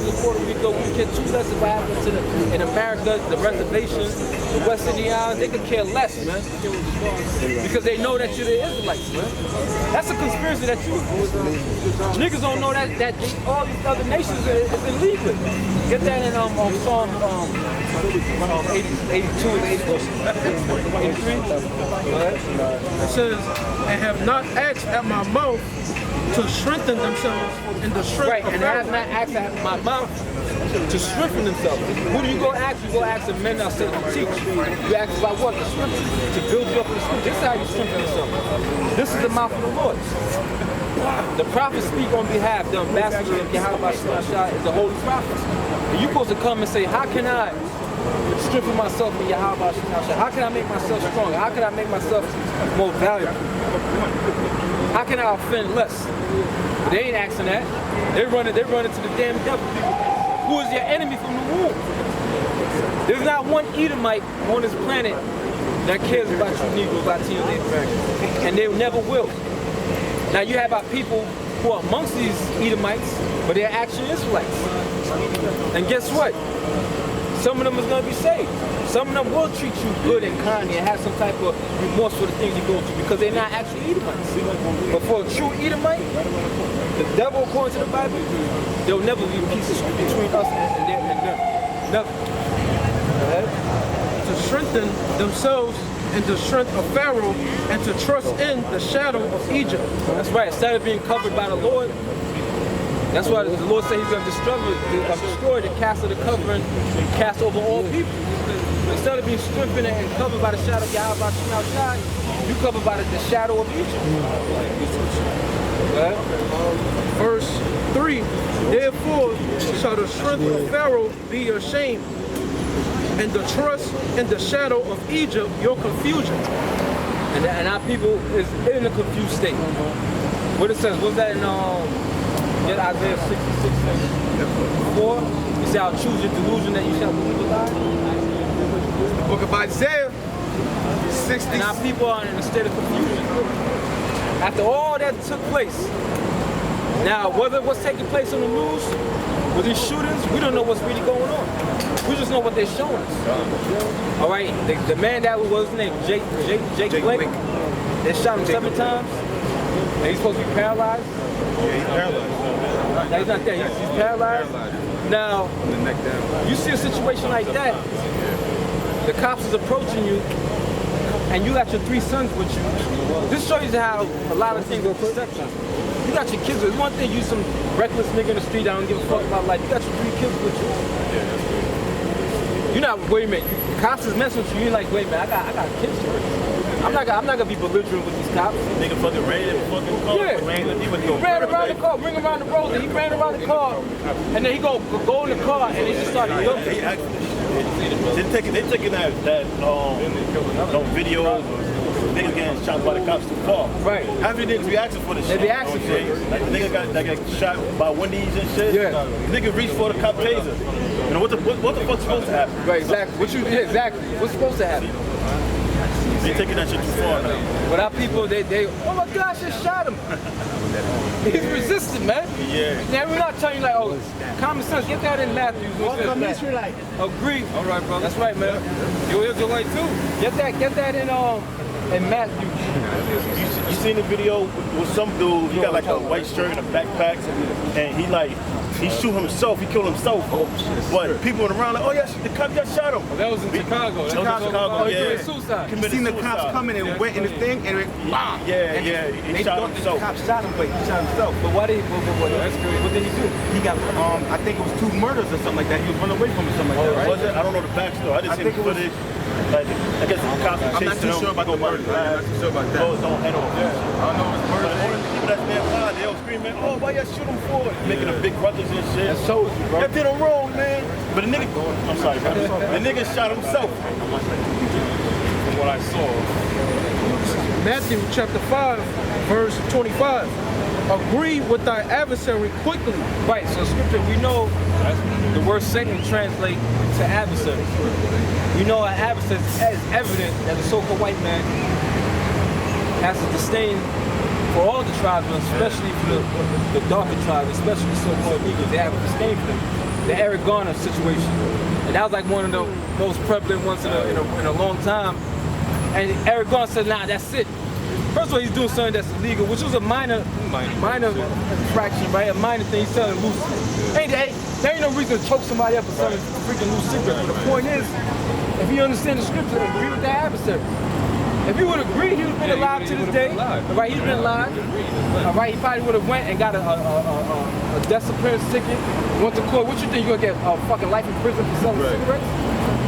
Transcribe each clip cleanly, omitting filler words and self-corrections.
lessons in Puerto Rico. We get 2 lessons what happens in America, the reservations, the West Indian Islands. They could care less, man. Because they know that you're the Israelites, man. That's a conspiracy that you niggas don't know that all these other nations is in league with. Get that in Psalm 82 and 83. It says, and have not asked at my mouth to strengthen themselves in the strength right, of and Pharaoh. have not asked at my mouth to strengthen themselves. Who do you go ask? You go ask the men that say to teach. You ask about what? The scripture. To build you up in the scripture. This is how you strengthen yourself. This is the mouth of the Lord. The prophets speak on behalf. The ambassador of Yahweh is the holy prophets. And you're supposed to come and say, how can I strengthen myself in Yahweh? How can I make myself stronger? How can I make myself more valuable? How can I offend less? But they ain't asking that. They run to the damn devil. Who is your enemy from the womb? There's not one Edomite on this planet that cares about you Negroes, Latinos, Americans. And they never will. Now you have our people who are amongst these Edomites, but they're actually Israelites. And guess what? Some of them is going to be saved. Some of them will treat you good and kindly and have some type of remorse for the things you go through because they're not actually Edomites. But for a true Edomite, the devil, according to the Bible, there will never be peace between us and them. Never. To strengthen themselves in the strength of Pharaoh and to trust in the shadow of Egypt. That's right. Instead of being covered by the Lord, that's why the Lord said He's going to destroy the cast of the covering cast over all people. Instead of being strengthened and covered by the shadow of Yahweh, you covered by the shadow of Egypt. Verse 3, therefore shall the strength of Pharaoh be your shame, and the trust in the shadow of Egypt your confusion. And our people is in a confused state. What it says, what's that in Isaiah 66 and 4? You say, I'll choose your delusion that you shall believe a lie. Book of Isaiah 60. And our people are in a state of confusion. After all that took place, now whether what's taking place on the news, with these shootings, we don't know what's really going on. We just know what they're showing us. All right, the man that was his name, Jake Blake. They shot him 7 times. And he's supposed to be paralyzed. Yeah, he's paralyzed. No, he's not there. He's paralyzed. Now, you see a situation like that, the cops is approaching you, and you got your 3 sons with you. This shows you how a lot of things are perception. You got your kids with you. One thing, you some reckless nigga in the street, I don't give a fuck about life. You got your 3 kids with you. You're not, wait a minute, the cops is messing with you. You're like, wait a minute, I got kids to raise. I'm not gonna be belligerent with these cops. Nigga fucking ran in the fucking car. Yeah. He ran around the car, bring him around the road, and he ran around the car, and then he go in the car, and they just started looking. They taking that videos or niggas getting shot by the cops too far. Right. How many niggas be asking for this shit? They be asking for it. Like the nigga got shot by Wendy's and shit. Yeah. Nigga reached for the cop taser. You know what the fuck's supposed to happen? Right, exactly. Exactly. What's supposed to happen? They taking that shit too far now. But our people, they oh my gosh, they shot him. He's resistant, man. Yeah. Now we're not telling you like, oh, common sense. Get that in Matthew. Welcome Israelite. Agree. All right, brother. That's right, man. You're Israelite too. Get that in Matthew. You seen the video with some dude? He got like a white shirt and a backpack, and he shoot himself. He killed himself. But people around like, oh yeah, the cop just shot him. Well, that was in Chicago. Chicago, He yeah. committed suicide. You seen the cops coming and went in the thing and bam. Yeah, he They shot thought the himself. cops shot him, but he shot himself. But why did what did he do? He got I think it was 2 murders or something like that. He was running away from it, something like that, right? Was it? I don't know the backstory. I just seen the footage. Like, I guess the cops I'm not too sure about the murder. I'm not too sure about that. Don't head off. I don't know if it's But murder. all the people that's nearby, they all screaming, oh, why y'all shoot him for? Making a big ruckus and shit. That shows you, bro. That did him wrong, man. But the nigga, I'm sorry, bro. The nigga shot himself. From what I saw. Matthew chapter 5, verse 25. Agree with thy adversary quickly. Right, so scripture, we know the word Satan translates to adversary. We know an adversary is evident that the so-called white man has a disdain for all the tribes, but especially for the darker tribes, especially the so-called Negroes. They have a disdain for them. the Eric Garner situation. And that was like one of the most prevalent ones in a long time. And Eric Garner said, nah, that's it. First of all, he's doing something that's illegal, which was a minor infraction, right? A minor thing. He's selling loose. There ain't no reason to choke somebody up for selling freaking loose cigarettes. But the point is, if you understand the scripture, agree with that adversary. If you would agree, he would have been alive to this day. Right? He's been alive. All right, he probably would have went and got a disciplinary ticket, went to court. What you think, you're gonna get a fucking life in prison for selling cigarettes?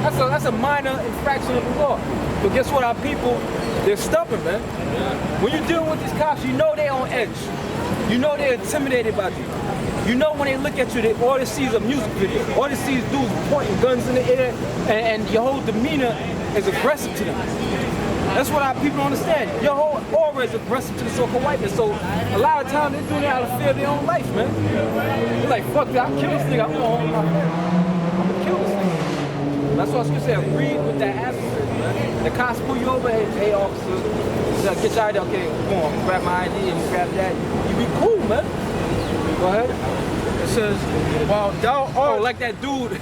That's a minor infraction of the law. But guess what, our people, they're stubborn, man. When you're dealing with these cops, you know they're on edge. You know they're intimidated by you. You know when they look at you, all they see is a music video. All they see is dudes pointing guns in the air, and your whole demeanor is aggressive to them. That's what our people don't understand. Your whole aura is aggressive to the so-called whiteness. So a lot of times they're doing it out of fear of their own life, man. They're like, fuck that, I'll kill this nigga, I'm going home. I'm gonna kill this nigga. That's what I was gonna say, agree with that adversary, man. The cops pull you over, hey officer, get your ID, okay, come on, grab my ID and grab that. You be cool, man. Go ahead. It says, while thou art... Oh, like that dude,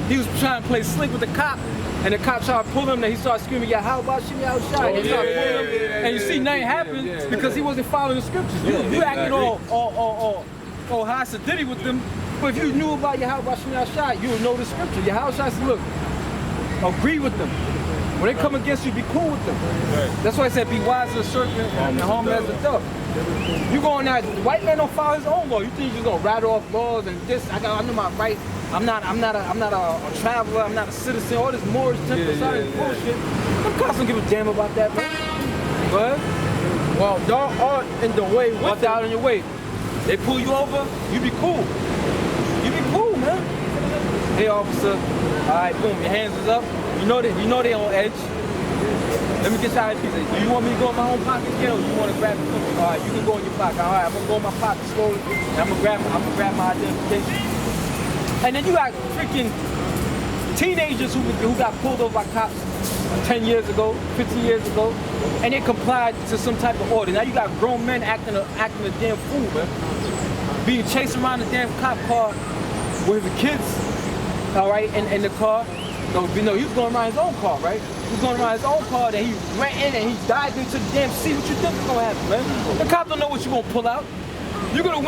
he was trying to play slick with the cop, and the cop tried to pull him, and he started screaming, yeah, how about shimmy outside? And he started pulling him, and you see nothing happened because he wasn't following the scriptures. You acting all high sedity with them, but if you knew about your how about shimmy outside, you would know the scripture. Your house says, look, agree with them. When they come against you, be cool with them. That's why I said, be wise as a serpent and harmless as a dove. You going out, the white man don't follow his own law. You think you're just gonna rattle off laws and this? I know my right. I'm not a traveler. I'm not a citizen. All this Moorish temple side bullshit. Them cops don't give a damn about that, man. Go ahead. While thou art in the way with Walk out on your way. They pull you over, you be cool. You be cool, man. Hey, officer. All right, boom. Your hands is up. You know they on edge. Let me get your ID. Do you want me to go in my own pocket again, or you want to grab it? All right, you can go in your pocket. All right, I'm gonna go in my pocket slowly, and I'm gonna grab my identification. And then you got freaking teenagers who got pulled over by cops 10 years ago, 15 years ago, and they complied to some type of order. Now you got grown men acting a damn fool, man. Being chased around the damn cop car with the kids, all right, in the car. No, he was going around his own car, right? He was going around his own car, then he ran in and he dived into the damn seat. What you think is gonna happen, man? The cop don't know what you're gonna pull out. You're gonna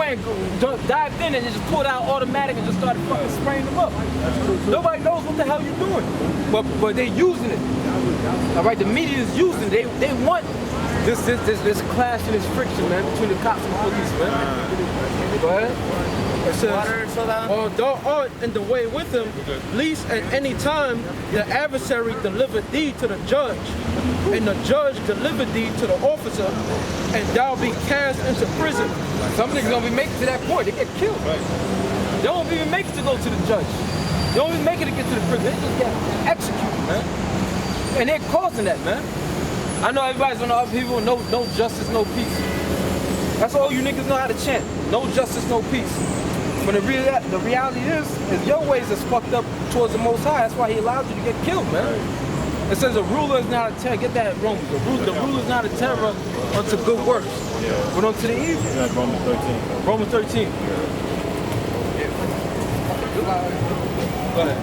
dive in and just pull it out automatic and just start fucking spraying them up. Nobody knows what the hell you're doing, but they're using it. All right, the media is using it. They want this clash and this friction, man, between the cops and the police, man. Go ahead. It says, while thou art in the way with him, least at any time the adversary deliver thee to the judge, and the judge deliver thee to the officer, and thou be cast into prison. Some niggas don't even make it to that point. They get killed. Right. They don't even make it to go to the judge. They don't even make it to get to the prison. They just get executed, man. And they're causing that, man. I know everybody's on the other people, no justice, no peace. That's all you niggas know how to chant. No justice, no peace. But the reality is your ways is fucked up towards the Most High. That's why he allowed you to get killed, man. It says a ruler is not a terror. Get that wrong. The ruler is not a terror unto good works, but unto the evil. That's Romans 13. Romans 13. Go ahead.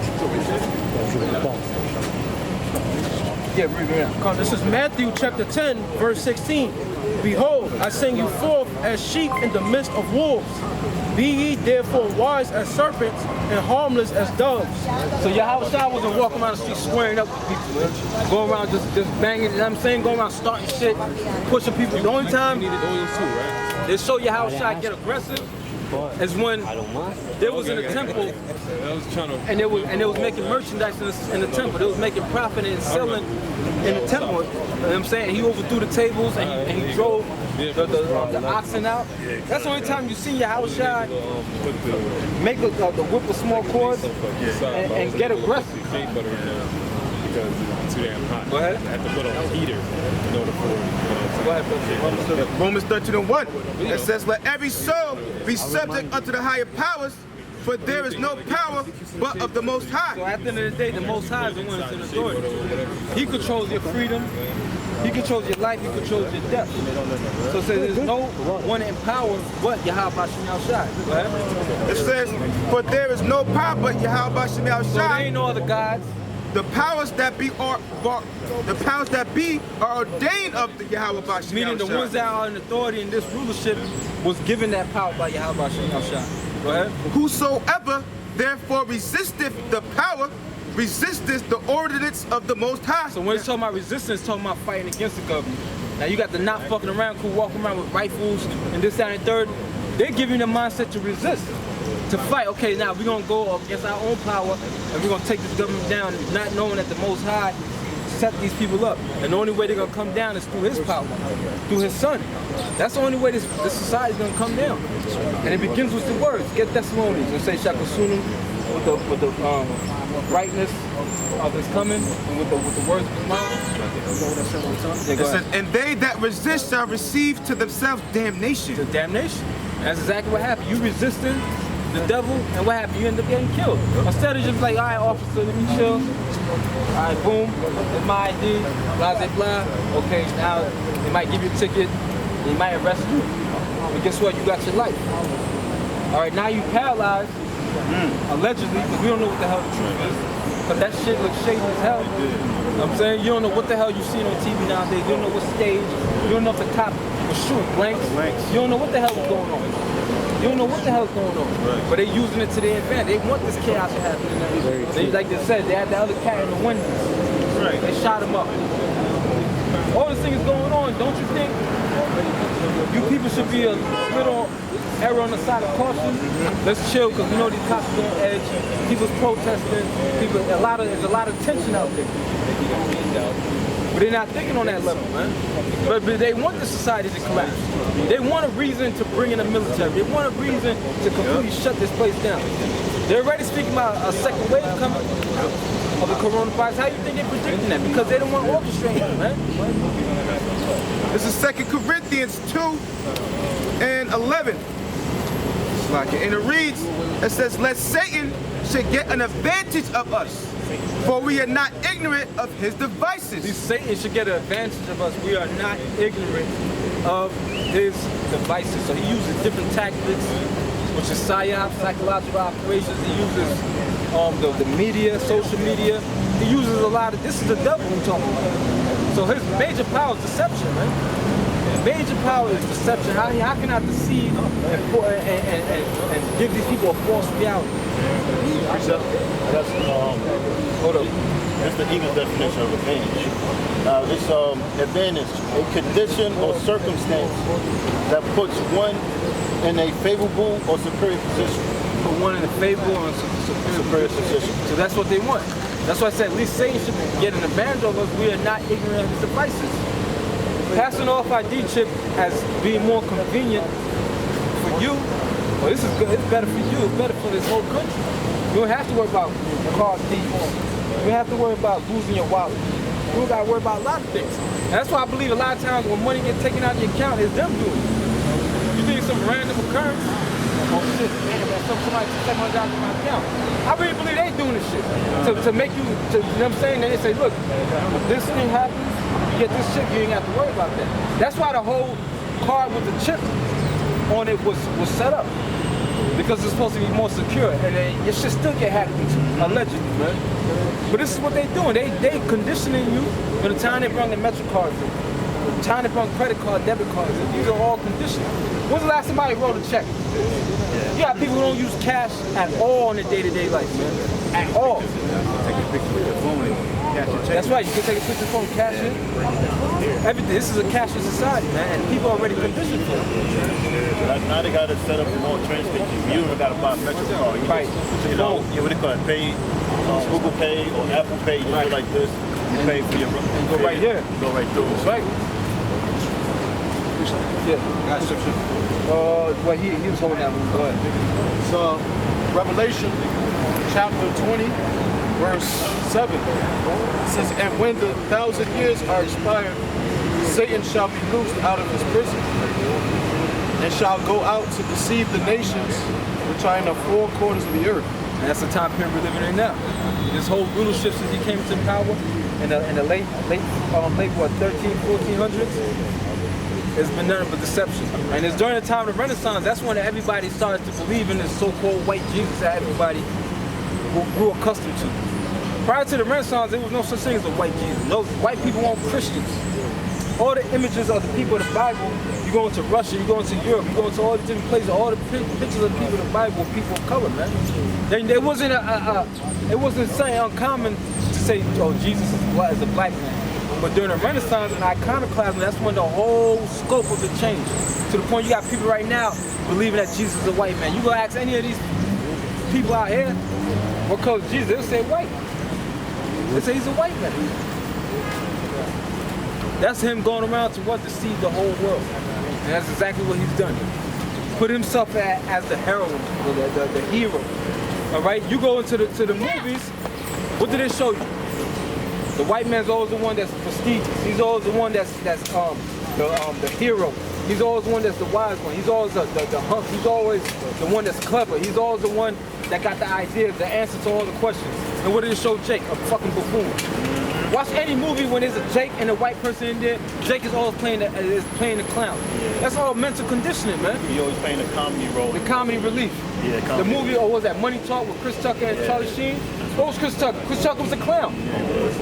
Yeah, read it out. This is Matthew chapter 10, verse 16. Behold, I send you forth as sheep in the midst of wolves. Be ye therefore wise as serpents and harmless as doves. So Yahushua wasn't walking around the street swearing up people, man. Going around just banging, you know what I'm saying? Going around starting shit, pushing people. The only time they show Yahushua get aggressive is when they was in the temple and they was making merchandise in the temple. They was making profit and selling in the temple. You know what I'm saying? He overthrew the tables and he drove the oxen out. That's the only time you see Yahushua make the whip of small cords and get aggressive. Because it's too damn hot. Go ahead. I have to put on a heater in order for it. Go ahead. Romans 13:1. It says, let every soul be subject unto the higher powers, for there is no power but of the Most High. So at the end of the day, the Most High is the one that's in authority. He controls your freedom. He controls your life, he controls your death. So it says there's no one in power but Yahweh Bashim Yahushai. Go ahead. It says, for there is no power but Yahweh Bashim So there Yahushai. ain't no other gods. The powers that be are ordained of the Yahweh Bashim Meaning the ones Yahushai. that are in authority in this rulership was given that power by Yahweh Bashim Yahushai. Go ahead. Whosoever therefore resisteth the power, resisteth the ordinance of the Most High. So when it's talking about resistance, it's talking about fighting against the government. Now you got the not fucking around crew walking around with rifles and this, that, and third. They're giving you the mindset to resist, to fight. Okay, now we're gonna go against our own power and we're gonna take this government down, not knowing that the Most High set these people up. And the only way they're gonna come down is through his power, through his son. That's the only way this society is gonna come down. And it begins with the words. Get Thessalonians and say Shakasunum with the brightness of his coming and with the words of his mouth. It says, and they that resist shall receive to themselves damnation. The damnation. That's exactly what happened. You resisting the devil, and what happened? You end up getting killed. Instead of just like, all right, officer, let me chill. All right, boom, it's my ID, blah, blah, blah. Okay, now they might give you a ticket, they might arrest you, but guess what? You got your life. All right, now you paralyzed, allegedly, because we don't know what the hell the truth is. But that shit looks shady as hell. You know what I'm saying? You don't know what the hell you seen on TV nowadays. You don't know what stage. You don't know if the cop was shooting blanks. You don't know what the hell was going on. You don't know what the hell is going on. But they're using it to their advantage. They want this chaos to happen. They, like they said, they had the other cat in the window. They shot him up. All this thing is going on. Don't you think you people should be a little error on the side of caution? Let's chill, because we know these cops are on edge. People's protesting. There's a lot of tension out there. But they're not thinking on that level, man. But they want the society to collapse. They want a reason to bring in the military. They want a reason to completely shut this place down. They're already speaking about a second wave coming of the coronavirus. How do you think they're predicting that? Because they don't want to orchestrate it, man. This is 2 Corinthians 2:11. And it reads, it says, lest Satan should get an advantage of us, for we are not ignorant of his devices. Satan should get an advantage of us. We are not ignorant of his devices. So he uses different tactics, which is psyop, psychological operations. He uses the media, social media. He uses a lot of, this is the devil we're talking about. So his major power is deception, man. Major power is deception. How can I deceive and give these people a false reality? That's Hold up. That's the English definition of advantage. This advantage, a condition or circumstance that puts one in a favorable or superior position. Put one in a favorable and superior position. So that's what they want. That's why I said at least Satan should get an advantage of us. We are not ignorant of his devices. Passing off ID chip as being more convenient for you, well, this is good. It's better for you. It's better for this whole country. You don't have to worry about car thieves. You don't have to worry about losing your wallet. You don't got to worry about a lot of things. And that's why I believe a lot of times when money gets taken out of your account, it's them doing it. You think it's some random occurrence? Oh shit, man, somebody took $700 from my account. I really believe they doing this shit to make you, you know what I'm saying? They say, look, if this thing happens, you get this chip, you ain't have to worry about that. That's why the whole card with the chip on it was set up. Because it's supposed to be more secure, and it should still get hacked into, allegedly, man. But this is what they doing. They conditioning you from the time they bring the Metro cards in, the time they bring credit card, debit cards in. These are all conditioned. When's the last somebody wrote a check? You got people who don't use cash at all in their day-to-day life, man. At all. Take a picture with your phone and cash your check. That's right, you can take a picture of your phone, cash it. Everything. This is a cashless society, man, and people are already conditioned for it. Now they got to set up the more train stations. You don't got to buy a Metro card. Right. You know, what they call it, pay, Google Pay or Apple Pay, you do like this. You pay for your Go right here. Go right through. That's right. Yeah. Well, he was holding that one. Go ahead. So, Revelation chapter 20, verse 7. It says, and when the 1,000 years are expired, Satan shall be loosed out of his prison, and shall go out to deceive the nations which are in the four quarters of the earth. And that's the time period we're living in now. This whole rulership since he came to power, in the late what 1400s, it's been nothing but deception. And it's during the time of the Renaissance, that's when everybody started to believe in this so-called white Jesus that everybody grew accustomed to. Prior to the Renaissance, there was no such thing as a white Jesus. No, white people weren't Christians. All the images of the people of the Bible, you go into Russia, you go into Europe, you go into all the different places, all the pictures of the people of the Bible were people of color, man. There wasn't it wasn't something uncommon to say, oh, Jesus is a black man. But during the Renaissance and iconoclasm, that's when the whole scope of it changed. To the point you got people right now believing that Jesus is a white man. You go ask any of these people out here, what color is Jesus? They'll say white. They say he's a white man. That's him going around to what? Deceive the whole world. And that's exactly what he's done. Put himself as the heroine, the hero. All right? You go into the movies, what do they show you? The white man's always the one that's prestigious. He's always the one that's the hero. He's always the one that's the wise one. He's always the hunk. He's always the one that's clever. He's always the one that got the ideas, the answer to all the questions. And what did it show Jake? A fucking buffoon. Watch any movie when there's a Jake and a white person in there. Jake is always playing the clown. That's all mental conditioning, man. He always playing a comedy role. The comedy relief. Yeah, comedy. The movie, or was that Money Talk with Chris Tucker and Charlie Sheen? What was Chris Tucker? Chris Tucker was a clown.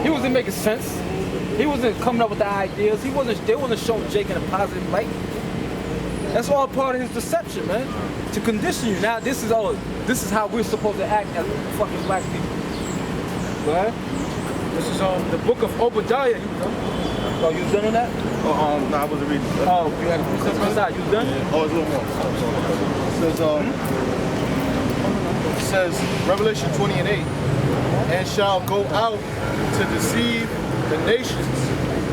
He wasn't making sense. He wasn't coming up with the ideas. They wasn't showing Jake in a positive light. That's all part of his deception, man. To condition you. Now this is how we're supposed to act as fucking black people. Go ahead. This is the book of Obadiah. Oh, you done on that? No, I wasn't reading. Oh, you had a precept inside. You done? Oh, it's a little more. It says, Revelation 20:8, and shall go out to deceive the nations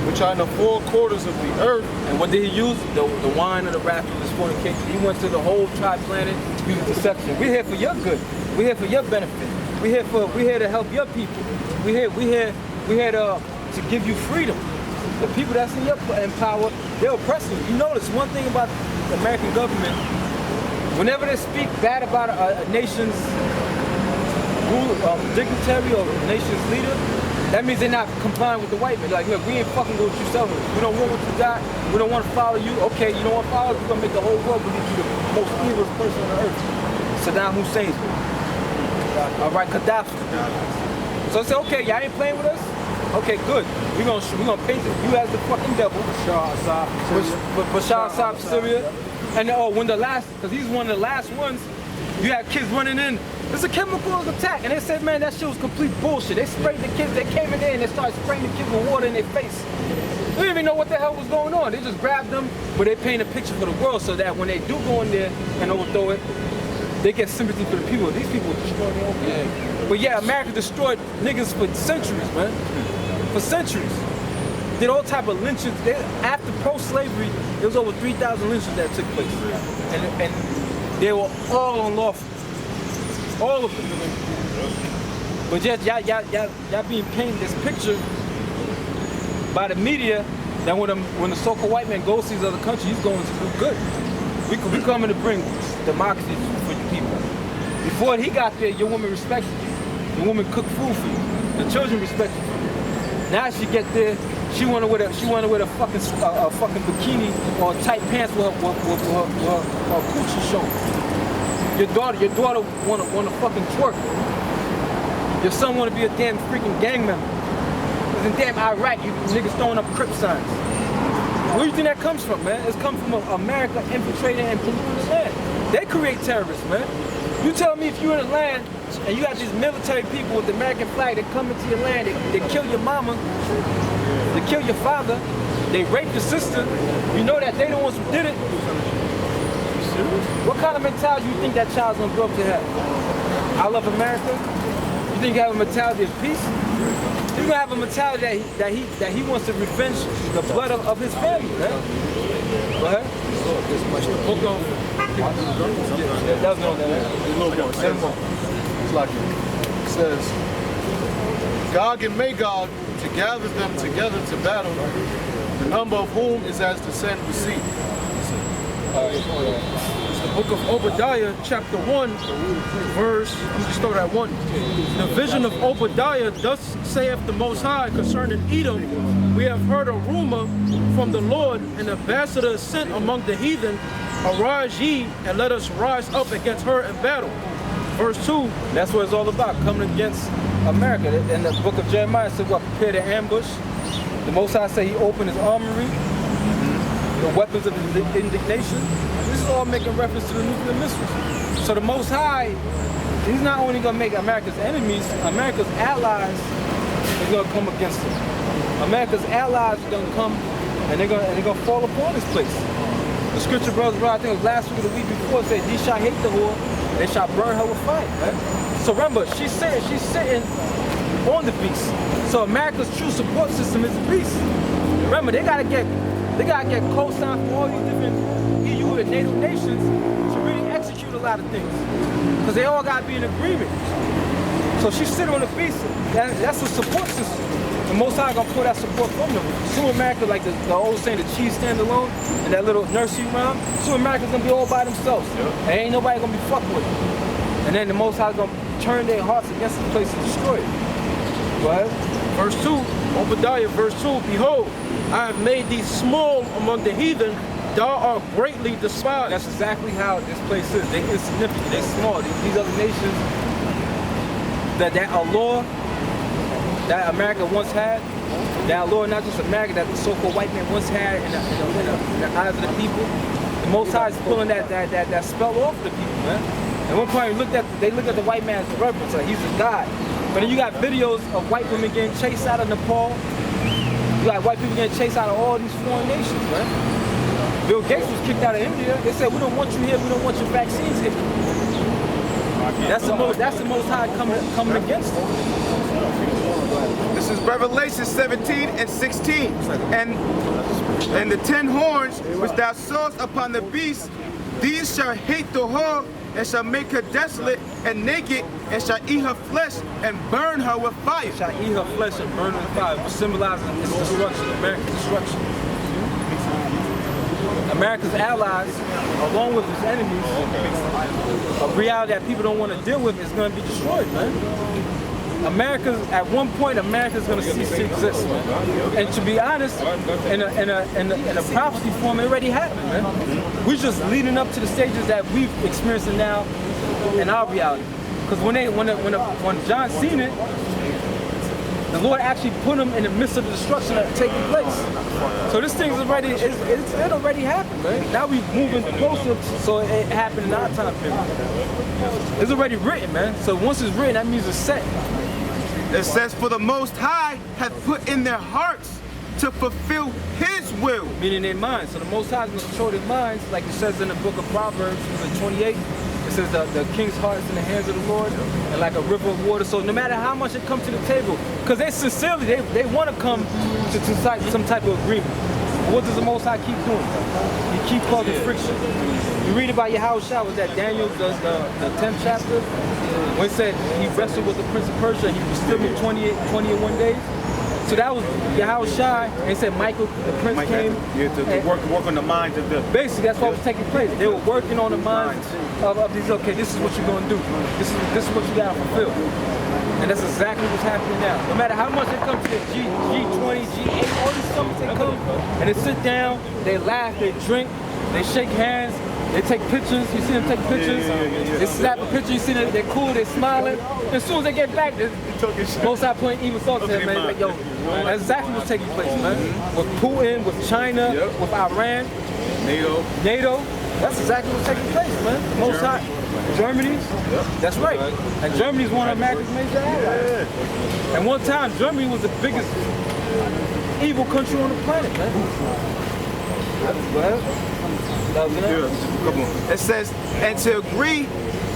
which are in the four quarters of the earth. And what did he use? The wine of the wrath of his fornication. He went to the whole tri-planet using deception. We're here for your good. We're here for your benefit. We're here to help your people. We're here to give you freedom. The people that's in power, they're oppressing you. You notice one thing about the American government, whenever they speak bad about a nation's dignitary or a nation's leader, that means they're not complying with the white man. Like, look, we ain't fucking with you selling. We don't want what you got. We don't want to follow you. Okay, you don't want to follow us. We're going to make the whole world believe you're the most evil person on earth. Saddam Hussein. All right, Gaddafi. So I say, okay, y'all ain't playing with us? Okay, good. We're gonna paint you as the fucking devil. Bashar Assad, Syria. And when because he's one of the last ones, you had kids running in. It's a chemical attack. And they said, man, that shit was complete bullshit. They sprayed the kids, they came in there and they started spraying the kids with water in their face. We didn't even know what the hell was going on. They just grabbed them, but they paint a picture for the world so that when they do go in there and overthrow it, they get sympathy for the people. These people destroy their own people. But yeah, America destroyed niggas for centuries, man. For centuries. Did all type of lynchings. After pro-slavery, there was over 3,000 lynchings that took place. And they were all unlawful. All of them. But yet, y'all being painted this picture by the media that when the so-called white man goes to these other countries, he's going to do good. We coming to bring democracy for you people. Before he got there, your woman respected you. Your woman cooked food for you. The children respected you. Now she get there, she wanna wear a fucking bikini or tight pants with her coochie showing. Your daughter wanna fucking twerk. Your son wanna be a damn freaking gang member. It's in damn Iraq, you niggas throwing up Crip signs. Where do you think that comes from, man? It's come from America infiltrating and polluting the land. They create terrorists, man. You tell me if you're in a land and you got these military people with the American flag that come into your land, they kill your mama, they kill your father, they rape your sister, you know that they the ones who did it. What kind of mentality you think that child's gonna grow up to have? I love America? You think you have a mentality of peace? You're gonna have a mentality that he wants to revenge the blood of his family, man. Go ahead. Book on. That's no that. It's like it says, Gog and Magog to gather them together to battle, the number of whom is as the sand of the sea. Book of Obadiah, chapter 1, verse, I'm just start at 1. The vision of Obadiah, thus saith the Most High concerning Edom, we have heard a rumor from the Lord, an ambassador is sent among the heathen. Arise ye, and let us rise up against her in battle. Verse 2. That's what it's all about, coming against America. In the book of Jeremiah, it said, what, prepare to ambush. The Most High said he opened his armory, the weapons of indignation. This is all making reference to the nuclear missiles. So the Most High, he's not only going to make America's enemies, America's allies is going to come against him. America's allies are going to come and they're going to fall upon this place. The scripture, brothers, I think it was last week or the week before, it said, ye shall hate the whore, and they shall burn her with fire. Right? So remember, she's sitting on the beast. So America's true support system is the beast. Remember, they gotta get co-signed from all these different EU and NATO nations to really execute a lot of things. Because they all gotta be in agreement. So she's sitting on the beast. That's a support system. The Most High gonna pull that support from them. Soon America, like the old saying, the cheese stand alone, and that little nursery rhyme, soon America's gonna be all by themselves. And ain't nobody gonna be fucked with it. And then the Most High gonna turn their hearts against this place and destroy it. Go ahead. Verse 2, Obadiah, verse 2, behold, I have made thee small among the heathen, thou art greatly despised. That's exactly how this place is. They insignificant, they small. These other nations, that allure that America once had, that allure not just America, that the so-called white man once had in the eyes of the people. The Most High is pulling that spell off the people, man. At one point, they looked at the white man as a reference, like he's a god. But then you got videos of white women getting chased out of Nepal. You got white people getting chased out of all these foreign nations, man. Bill Gates was kicked out of India. They said, we don't want you here, we don't want your vaccines here. That's the Most High coming against them. This is Revelation 17 and 16. And the 10 horns which thou sawest upon the beast, these shall hate the whore, and shall make her desolate and naked, and shall eat her flesh and burn her with fire. Shall eat her flesh and burn her with fire, symbolizing its destruction, America's destruction. America's allies, along with its enemies, a reality that people don't want to deal with, is going to be destroyed, man. At one point, America's going to cease to exist, man. And to be honest, in a prophecy form, it already happened, man. We're just leading up to the stages that we've experiencing now in our reality. Because when John seen it, the Lord actually put him in the midst of the destruction that's taking place. So this thing is already, it already happened, man. Now we're moving closer, so it happened in our time period. It's already written, man. So once it's written, that means it's set. It says, for the Most High hath put in their hearts to fulfill his will. Meaning their minds. So the Most High is going to control their minds, like it says in the book of Proverbs, 28. It says the king's heart is in the hands of the Lord, and like a river of water. So no matter how much it comes to the table, because they sincerely, they want to come to some type of agreement. But what does the Most High keep doing? He keeps causing friction. You read about Yahushua, was that Daniel, the 10th chapter, when it said he wrestled with the prince of Persia, he withstood him 21 days. So that was Yahushua, and it said Michael, the prince, came. Yeah, to work on the minds of the... Basically, that's what was taking place. They were working on the minds of these, okay, this is what you're going to do. This is what you got to fulfill. And that's exactly what's happening now. No matter how much they come to the G20, G8, all these summits they come, and they sit down, they laugh, they drink, they shake hands, they take pictures. You see them take pictures. They snap a picture. You see them, they're cool. They're smiling. As soon as they get back, Most High point evil thoughts to them, man. Like, yo, that's exactly what's taking place, man. With Putin, with China, with Iran, NATO. That's exactly what's taking place, man. Most High. Germany. That's right. And Germany is one of America's major allies. And one time, Germany was the biggest evil country on the planet, man. It says, and to agree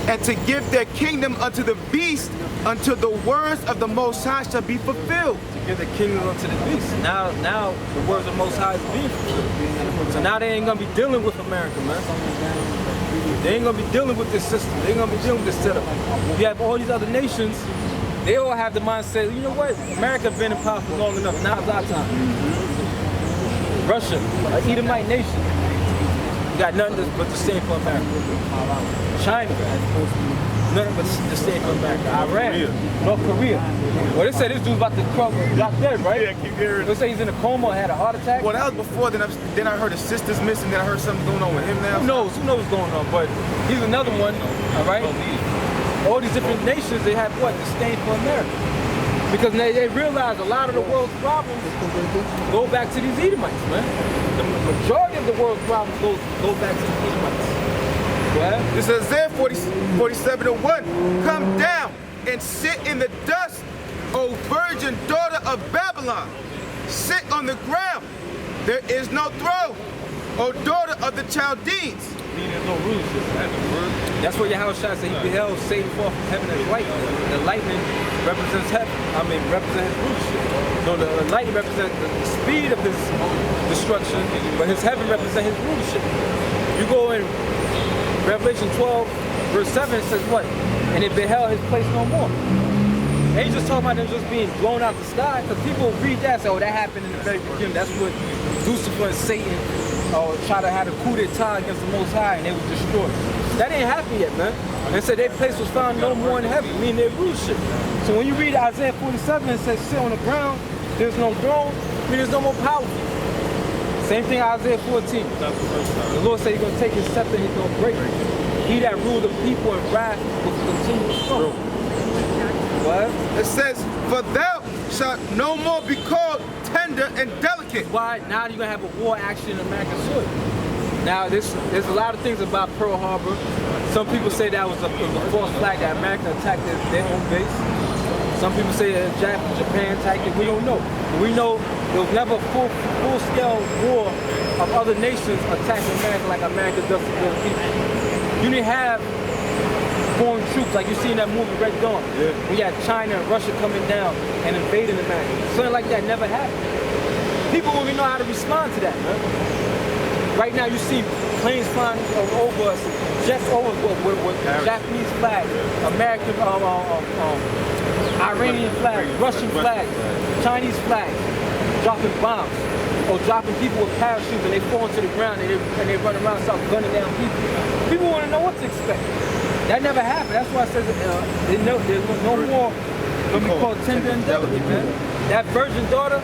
and to give their kingdom unto the beast until the words of the Most High shall be fulfilled. To give the kingdom unto the beast. Now the words of the Most High is being fulfilled. So now they ain't gonna be dealing with America, man. They ain't gonna be dealing with this system. They ain't gonna be dealing with this setup. You have all these other nations. They all have the mindset, you know what? America been in power for long enough. Now it's our time. Russia, an Edomite nation. got nothing but disdain for America. China, nothing but disdain for America. Iran, North Korea. Well, they said this dude's about to drop dead, right? Yeah, keep hearing. They say he's in a coma, had a heart attack. Well, that was before. Then I heard his sister's missing. Then I heard something going on with him now. Who knows what's going on? But he's another one, all right? All these different nations, they have what? Disdain for America. Because they realize a lot of the world's problems go back to these Edomites, man. The majority of the world's problems go back to the Edomites. Well, This is Isaiah 47:1. Come down and sit in the dust, O virgin daughter of Babylon. Sit on the ground. There is no throne, O daughter of the Chaldeans. there's no rulership. That's what Yahushua said. He beheld Satan fall from heaven as lightning. The lightning represents heaven. Represents his rulership. No, the lightning represents the speed of his destruction, but his heaven represents his rulership. You go in Revelation 12, verse 7, it says what? And it beheld his place no more. And he's just talking about them just being blown out the sky, because people read that and say, oh, that happened in the very beginning. That's what Lucifer and Satan try to have a coup d'etat against the Most High, and they was destroyed. That ain't happened yet, man. They said their place was found no more in heaven, meaning their rulership. So when you read Isaiah 47, it says, sit on the ground, there's no throne, I mean, there's no more power. Same thing Isaiah 14. The Lord said he's going to take his scepter and he's going to break it. He that ruled the people in wrath will continue strong. What? It says, for thou shalt no more be called tender and delicate. Why? Now you're going to have a war action in American soil. Now, there's a lot of things about Pearl Harbor. Some people say that was a false flag that America attacked their own base. Some people say that Japan attacked it. We don't know. But we know there was never a full-scale war of other nations attacking America like America does to their people. You didn't have foreign troops like you see in that movie Red Dawn. Yeah. We had China and Russia coming down and invading America. Something like that never happened. People won't even know how to respond to that, man. Right now you see planes flying over us, jets over with Japanese flag, American, Iranian flag, Russian flag, Chinese flag, dropping bombs, or dropping people with parachutes and they fall into the ground and they run around and start gunning down people. People want to know what to expect. That never happened. That's why I said there's no more what we call tender and delicate, man. That virgin daughter,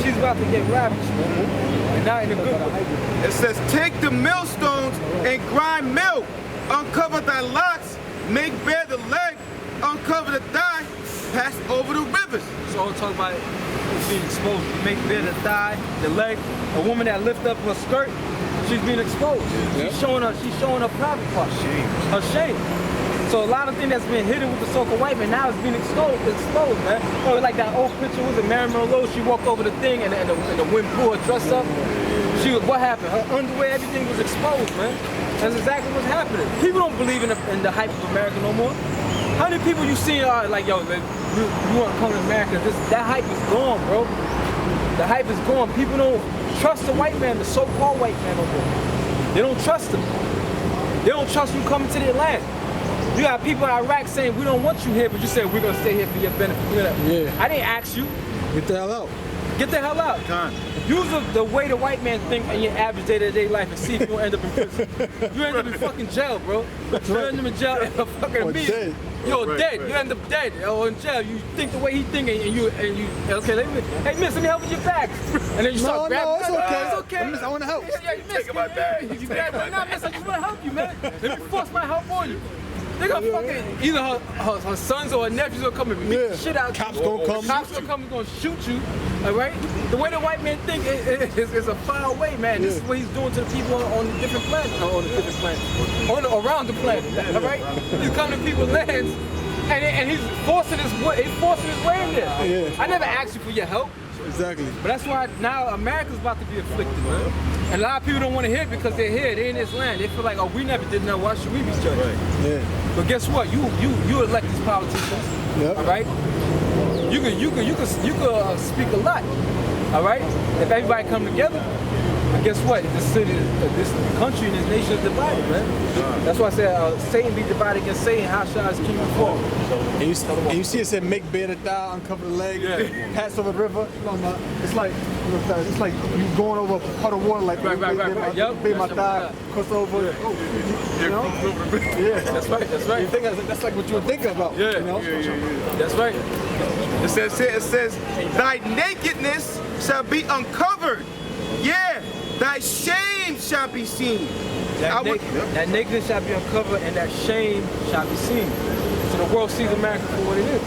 she's about to get ravaged, and not in a good way. It says, take the millstones and grind mill, uncover thy locks, make bare the leg, uncover the thigh, pass over the rivers. So we're talking about being exposed. You make bare the thigh, the leg. A woman that lifts up her skirt, she's being exposed. She's showing her private part. Her shame. So a lot of things that's been hidden with the so-called white man now is being exposed, man. Oh, like that old picture was it Marilyn Monroe? She walked over the thing and the wind blew her dress up. What happened? Her underwear, everything was exposed, man. That's exactly what's happening. People don't believe in the hype of America no more. How many people you see are like, yo, man, you want to come to America? That hype is gone, bro. The hype is gone. People don't trust the white man, the so-called white man no more. They don't trust him. They don't trust you coming to their land. You got people in Iraq saying, we don't want you here, but you said, we're going to stay here for your benefit. Yeah. I didn't ask you. Get the hell out. Get the hell out. Use the way the white man think in your average day-to-day life and see if you'll end up in prison. You end up in fucking jail, bro. You end up in jail and fucking Or dead. You're dead. You end up dead or in jail. You think the way he think and you okay, hey miss, let me help with your bag. And then you start grabbing. No, it's okay. It's okay. Miss, I want to help. Yeah, miss, taking my bag. You grab it. No, miss, I just want to help you, man. Let me force my help on you. They gonna fucking either her sons or her nephews gonna come and beat the shit out of you. Cops gonna come. Cops gonna come and gonna shoot you. All right. The way the white man think is a far away, man. This is what he's doing to the people on the different planets, around the planet. All right. He's coming to people's lands, and he's forcing his way in there. Yeah. I never asked you for your help. Exactly. But that's why now America's about to be afflicted, man. And a lot of people don't want to hear it because they're here, they're in this land. They feel like, oh, we never did nothing, why should we be judged? Right. Yeah. But guess what? You elect these politicians, Yep. all right? You could speak a lot, all right? If everybody come together. But guess what? This city, this country, and this nation is divided, man. That's why I said Satan be divided against Satan. How shall his kingdom fall? And you see it said make bare the thigh, uncover the leg, pass over the river. It's like you going over a pot of water, like Right. Yep. bare my thigh, cross over. You know? Yeah. That's right. That's right. You think that's like what you would think about. Yeah. You know? That's right. It says, thy nakedness shall be uncovered. Yeah, thy shame shall be seen. That nakedness shall be uncovered, and that shame shall be seen. So the world sees America for what it is.